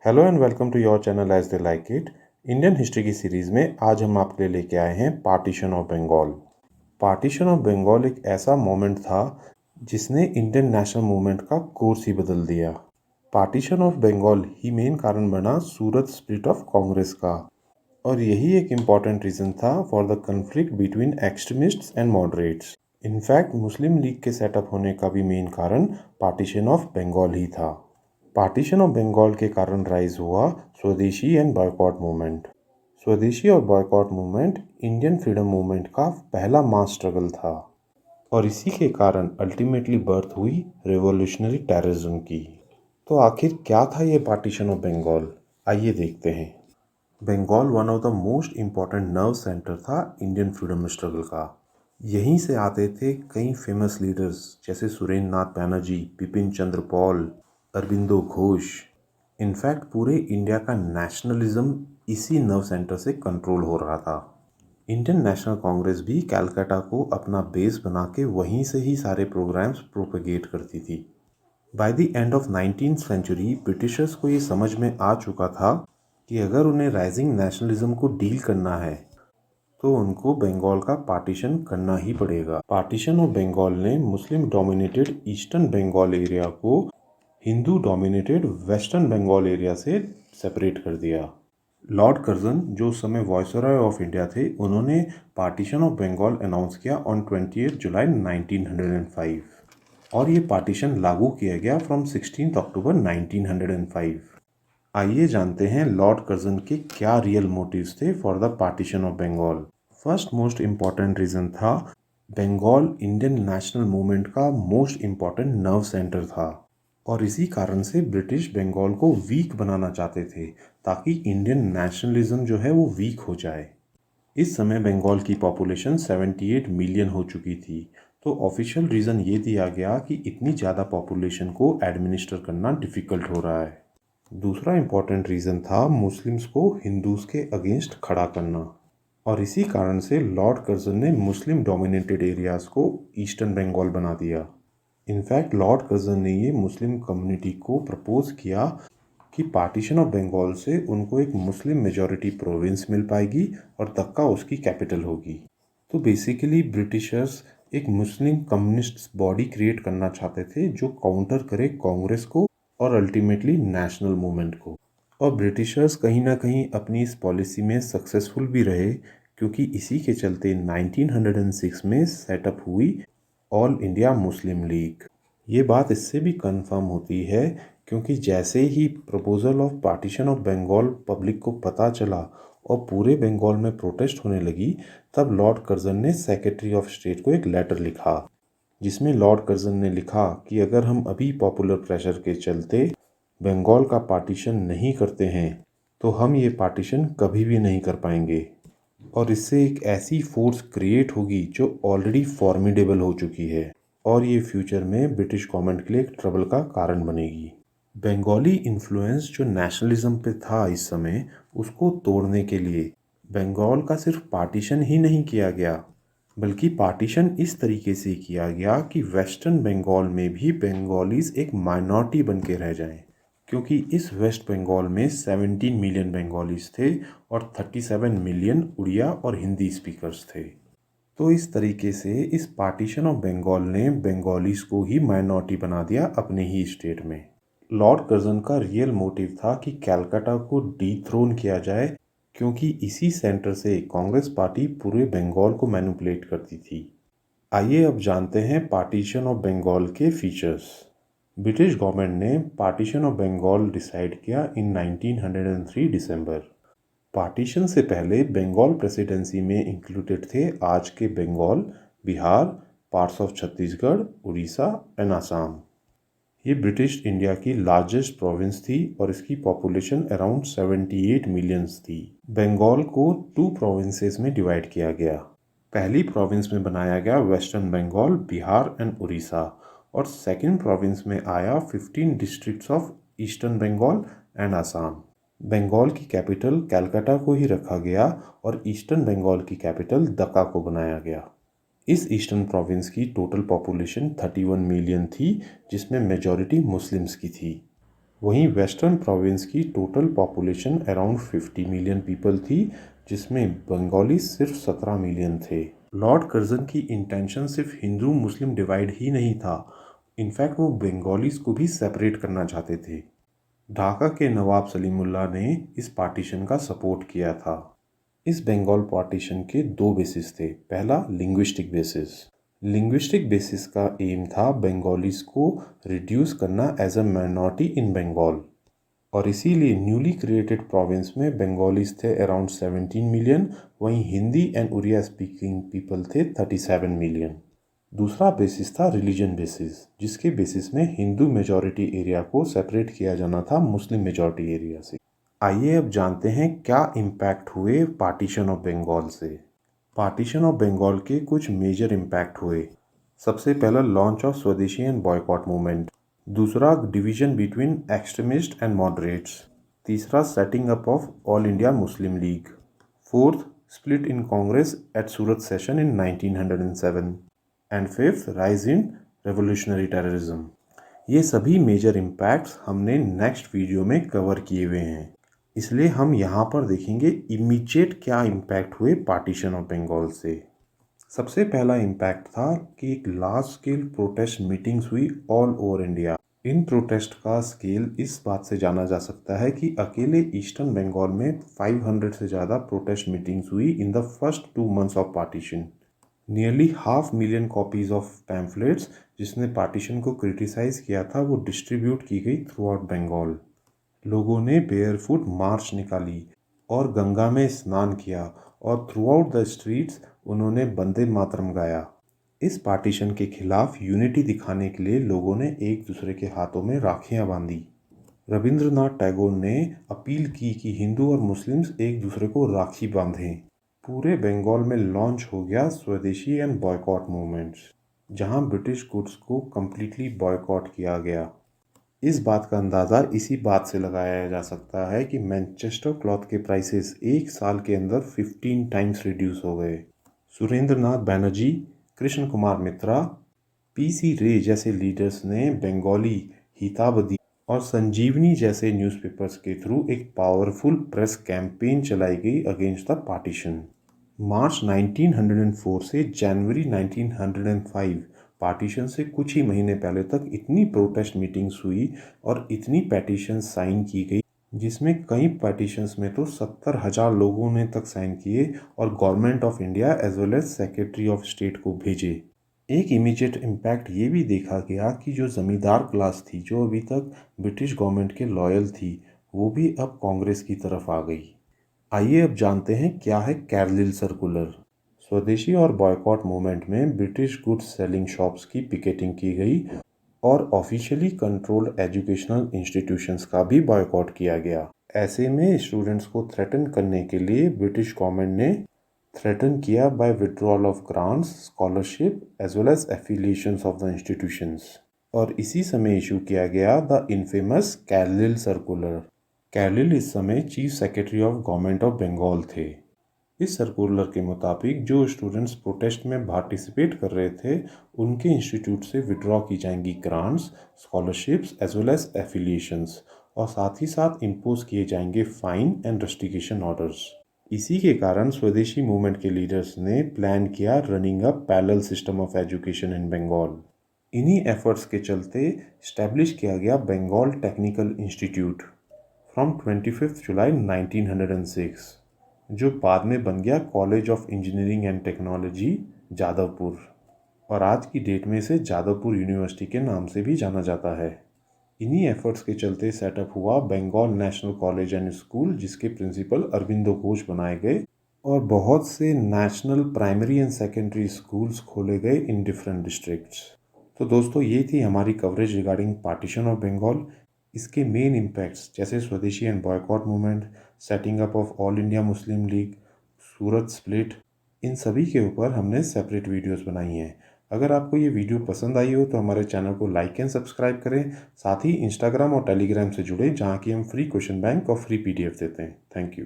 Hello and welcome to your channel as they like it. Indian history की series में आज हम आपके लिए लेके आए हैं partition of Bengal. Partition of Bengal एक ऐसा मोमेंट था जिसने इंडियन नेशनल मूवमेंट का कोर्स ही बदल दिया। पार्टीशन ऑफ बंगाल ही मेन कारण बना सूरत स्प्लिट ऑफ कांग्रेस का, और यही एक इम्पॉर्टेंट रीज़न था for the conflict between extremists and moderates. In fact Muslim league के सेटअप होने का भी मेन कारण पार्टीशन ऑफ बंगाल ही था। पार्टीशन ऑफ बंगाल के कारण राइज हुआ स्वदेशी एंड बॉयकॉट मूवमेंट। स्वदेशी और boycott movement Indian freedom movement का पहला मास स्ट्रगल था, और इसी के कारण अल्टीमेटली बर्थ हुई रेवोल्यूशनरी टेररिज्म की। तो आखिर क्या था ये पार्टीशन ऑफ बंगाल, आइए देखते हैं। Bengal one of the most important nerve centre था इंडियन फ्रीडम स्ट्रगल का। यहीं से आते थे कई फेमस लीडर्स जैसे सुरेंद्र नाथ बैनर्जी, बिपिन चंद्र पॉल, अरबिंदो घोष। इनफैक्ट पूरे इंडिया का नेशनलिज्म इसी नर्व सेंटर से कंट्रोल हो रहा था। इंडियन नेशनल कांग्रेस भी कलकत्ता को अपना बेस बना के वहीं से ही सारे प्रोग्राम्स प्रोपेगेट करती थी। By the end of 19th century Britishers को ये समझ में आ चुका था कि अगर उन्हें राइजिंग नेशनलिज्म को डील करना है तो उनको बंगाल का पार्टीशन करना ही पड़ेगा। पार्टीशन ऑफ बंगाल ने Muslim dominated eastern Bengal area को Hindu dominated western Bengal area से सेपरेट कर दिया। लॉर्ड कर्जन, जो उस समय वायसरॉय ऑफ इंडिया थे, उन्होंने पार्टीशन ऑफ बंगाल अनाउंस किया ऑन 28 जुलाई 1905, और ये पार्टीशन लागू किया गया फ्रॉम 16 अक्टूबर 1905। आइए जानते हैं लॉर्ड कर्जन के क्या रियल मोटिव्स थे for the partition of Bengal. First most important reason था बंगाल इंडियन नेशनल मूवमेंट का मोस्ट इम्पॉर्टेंट नर्व सेंटर था, और इसी कारण से ब्रिटिश बंगाल को वीक बनाना चाहते थे ताकि इंडियन नेशनलिज्म जो है वो वीक हो जाए। इस समय बंगाल की पॉपुलेशन 78 मिलियन हो चुकी थी, तो ऑफिशियल रीज़न ये दिया गया कि इतनी ज़्यादा पॉपुलेशन को एडमिनिस्टर करना डिफ़िकल्ट हो रहा है। दूसरा इम्पॉर्टेंट रीज़न था मुस्लिम्स को हिंदूज़ के अगेंस्ट खड़ा करना, और इसी कारण से लॉर्ड कर्जन ने मुस्लिम डोमिनेटेड एरियाज़ को ईस्टर्न बंगाल बना दिया। इनफैक्ट लॉर्ड कर्जन ने ये मुस्लिम कम्युनिटी को प्रपोज किया कि पार्टीशन ऑफ बंगाल से उनको एक मुस्लिम मेजॉरिटी प्रोविंस मिल पाएगी और दक्का उसकी कैपिटल होगी। तो बेसिकली ब्रिटिशर्स एक मुस्लिम कम्युनिस्ट बॉडी क्रिएट करना चाहते थे जो काउंटर करे कांग्रेस को और अल्टीमेटली नेशनल मूवमेंट को। और ब्रिटिशर्स कहीं ना कहीं अपनी इस पॉलिसी में सक्सेसफुल भी रहे, क्योंकि इसी के चलते 1906 में सेटअप हुई ऑल इंडिया मुस्लिम लीग। ये बात इससे भी कंफर्म होती है क्योंकि जैसे ही proposal of partition of Bengal public को पता चला और पूरे बंगाल में प्रोटेस्ट होने लगी, तब लॉर्ड कर्जन ने सेक्रेटरी ऑफ स्टेट को एक लेटर लिखा, जिसमें लॉर्ड कर्जन ने लिखा कि अगर हम अभी पॉपुलर प्रेशर के चलते बंगाल का पार्टीशन नहीं करते हैं तो हम ये पार्टीशन कभी भी नहीं कर पाएंगे, और इससे एक ऐसी फोर्स क्रिएट होगी जो ऑलरेडी फॉर्मिडेबल हो चुकी है, और ये फ्यूचर में ब्रिटिश गवर्नमेंट के लिए एक ट्रबल का कारण बनेगी। बंगाली इन्फ्लुएंस जो नेशनलिज्म पे था इस समय, उसको तोड़ने के लिए बंगाल का सिर्फ पार्टीशन ही नहीं किया गया, बल्कि पार्टीशन इस तरीके से किया गया कि वेस्टर्न बंगाल में भी बंगालीज एक माइनॉरिटी बन के रह जाएं, क्योंकि इस वेस्ट बंगाल में 17 मिलियन बंगालीज थे और 37 मिलियन उड़िया और हिंदी स्पीकर्स थे। तो इस तरीके से इस पार्टीशन ऑफ बंगाल ने बंगालीज को ही माइनॉरिटी बना दिया अपने ही स्टेट में। लॉर्ड कर्जन का रियल मोटिव था कि कलकत्ता को डीथ्रोन किया जाए, क्योंकि इसी सेंटर से कांग्रेस पार्टी पूरे बंगाल को मैनिपुलेट करती थी। आइए अब जानते हैं पार्टीशन ऑफ बंगाल के फीचर्स। ब्रिटिश गवर्नमेंट ने पार्टीशन ऑफ बंगाल डिसाइड किया इन 1903 दिसंबर। पार्टीशन से पहले बंगाल प्रेसिडेंसी में इंक्लूडेड थे आज के Bengal, Bihar, parts of Chhattisgarh, Orissa and Assam. ये ब्रिटिश इंडिया की लार्जेस्ट प्रोविंस थी और इसकी पॉपुलेशन अराउंड 78 मिलियंस थी। बंगाल को 2 प्रोविंसेस में डिवाइड किया गया। पहली प्रोविंस में बनाया गया वेस्टर्न बंगाल, बिहार एंड उड़ीसा, और सेकंड प्रोविंस में आया 15 districts of eastern Bengal and Assam. Bengal की कैपिटल कलकत्ता को ही रखा गया और ईस्टर्न बंगाल की कैपिटल दक्का को बनाया गया। इस ईस्टर्न प्रोविंस की टोटल पॉपुलेशन 31 मिलियन थी, जिसमें मेजॉरिटी मुस्लिम्स की थी। वहीं वेस्टर्न प्रोविंस की total population around 50 million people थी, जिसमें बंगाली सिर्फ 17 मिलियन थे। लॉर्ड कर्जन की इंटेंशन सिर्फ हिंदू मुस्लिम डिवाइड ही नहीं था, इनफैक्ट वो बंगालीज को भी सेपरेट करना चाहते थे। ढाका के नवाब सलीमुल्लाह ने इस पार्टीशन का सपोर्ट किया था। इस बंगाल पार्टीशन के दो बेसिस थे। पहला, लिंग्विस्टिक बेसिस। लिंग्विस्टिक बेसिस का एम था बंगालीज को रिड्यूस करना as a minority in Bengal, और इसीलिए न्यूली क्रिएटेड प्रोविंस में बंगालीज थे अराउंड 17 मिलियन, वहीं Hindi and Oriya speaking people थे 37 मिलियन। दूसरा बेसिस था रिलीजन बेसिस, जिसके बेसिस में हिंदू मेजॉरिटी एरिया को सेपरेट किया जाना था मुस्लिम मेजॉरिटी एरिया से। आइए अब जानते हैं क्या इम्पैक्ट हुए पार्टीशन ऑफ बंगाल से। पार्टीशन ऑफ बंगाल के कुछ मेजर इम्पैक्ट हुए। सबसे पहला, launch of swadeshi and boycott movement. दूसरा, division between extremist and moderates. तीसरा, setting up of all India Muslim league. Fourth, split in Congress at Surat session in 1907। And fifth, rise in revolutionary terrorism. ये सभी major impacts हमने next video में cover किए हुए हैं, इसलिए हम यहाँ पर देखेंगे इमीडिएट क्या इम्पैक्ट हुए पार्टीशन ऑफ बंगाल से। सबसे पहला इम्पैक्ट था कि एक लार्ज स्केल प्रोटेस्ट मीटिंग्स हुई ऑल ओवर इंडिया। इन प्रोटेस्ट का स्केल इस बात से जाना जा सकता है कि अकेले ईस्टर्न बंगाल में 500 से ज़्यादा प्रोटेस्ट मीटिंग्स हुई in the first 2 months of partition. Nearly 500,000 copies of pamphlets जिसने पार्टीशन को क्रिटिसाइज किया था वो डिस्ट्रीब्यूट की गई थ्रू आउट बंगाल। लोगों ने बेयरफुट मार्च निकाली और गंगा में स्नान किया, और थ्रू आउट द स्ट्रीट्स उन्होंने वंदे मातरम गाया। इस पार्टीशन के खिलाफ यूनिटी दिखाने के लिए लोगों ने एक दूसरे के हाथों में राखियां बांधी। रविंद्रनाथ टैगोर ने अपील की कि हिंदू और मुस्लिम्स एक दूसरे को राखी बांधें। पूरे बंगाल में लॉन्च हो गया स्वदेशी एंड बॉयकॉट मूवमेंट्स, जहां ब्रिटिश गुड्स को कम्प्लीटली बॉयकॉट किया गया। इस बात का अंदाज़ा इसी बात से लगाया जा सकता है कि मैनचेस्टर क्लॉथ के प्राइसेस एक साल के अंदर 15 टाइम्स रिड्यूस हो गए। सुरेंद्रनाथ बैनर्जी, कृष्ण कुमार मित्रा, पीसी रे जैसे लीडर्स ने बंगाली हितावधी और संजीवनी जैसे न्यूज़पेपर्स के थ्रू एक पावरफुल प्रेस कैंपेन चलाई गई अगेंस्ट द पार्टीशन। मार्च 1904 से जनवरी 1905, पार्टीशन से कुछ ही महीने पहले तक इतनी प्रोटेस्ट मीटिंग्स हुई और इतनी पेटिशन साइन की गई, जिसमें कई पेटिशंस में तो 70,000 लोगों ने तक साइन किए और government of India as well as secretary of state को भेजे। एक इमीडिएट इम्पैक्ट ये भी देखा गया कि जो ज़मींदार क्लास थी, जो अभी तक ब्रिटिश गवर्नमेंट के लॉयल थी, वो भी अब कांग्रेस की तरफ आ गई। आइए अब जानते हैं क्या है कार्लिल सर्कुलर। स्वदेशी और बॉयकॉट मूवमेंट में ब्रिटिश गुड्स सेलिंग शॉप्स की पिकेटिंग की गई और ऑफिशियली कंट्रोल्ड एजुकेशनल इंस्टीट्यूशंस का भी बॉयकॉट किया गया। ऐसे में स्टूडेंट्स को थ्रेटन करने के लिए ब्रिटिश गवर्नमेंट ने थ्रेटन किया by withdrawal of grants, scholarship as well as affiliations of the institutions. और इसी समय इशू किया गया the infamous Carlyle circular. Carlyle इस समय chief secretary of government of Bengal थे। इस सर्कुलर के मुताबिक जो स्टूडेंट्स प्रोटेस्ट में पार्टिसिपेट कर रहे थे, उनके इंस्टीट्यूट से विड्रॉ की जाएंगी grants, scholarships as well as affiliations, और साथ ही साथ इम्पोज किए जाएंगे फाइन एंड रस्टिकेशन ऑर्डर्स। इसी के कारण स्वदेशी मूवमेंट के लीडर्स ने प्लान किया running a parallel system of education in Bengal. इन्हीं एफर्ट्स के चलते इस्टेब्लिश किया गया बंगाल टेक्निकल इंस्टीट्यूट फ्रॉम 25 जुलाई 1906, जो बाद में बन गया college of engineering and technology Jadavpur, और आज की डेट में इसे जादवपुर यूनिवर्सिटी के नाम से भी जाना जाता है। इन्हीं एफर्ट्स के चलते सेटअप हुआ Bengal national college and school, जिसके प्रिंसिपल अरविंदो घोष बनाए गए, और बहुत से national primary and secondary schools खोले गए इन डिफरेंट डिस्ट्रिक्ट्स। तो दोस्तों, ये थी हमारी coverage regarding partition of Bengal. इसके मेन इम्पैक्ट्स जैसे swadeshi and boycott movement, setting up of all India Muslim league, Surat split, इन सभी के ऊपर हमने सेपरेट वीडियोस बनाई हैं। अगर आपको ये वीडियो पसंद आई हो तो हमारे चैनल को लाइक एंड सब्सक्राइब करें। साथ ही इंस्टाग्राम और टेलीग्राम से जुड़े, जहाँ की हम फ्री क्वेश्चन बैंक और फ्री पीडीएफ देते हैं। Thank you.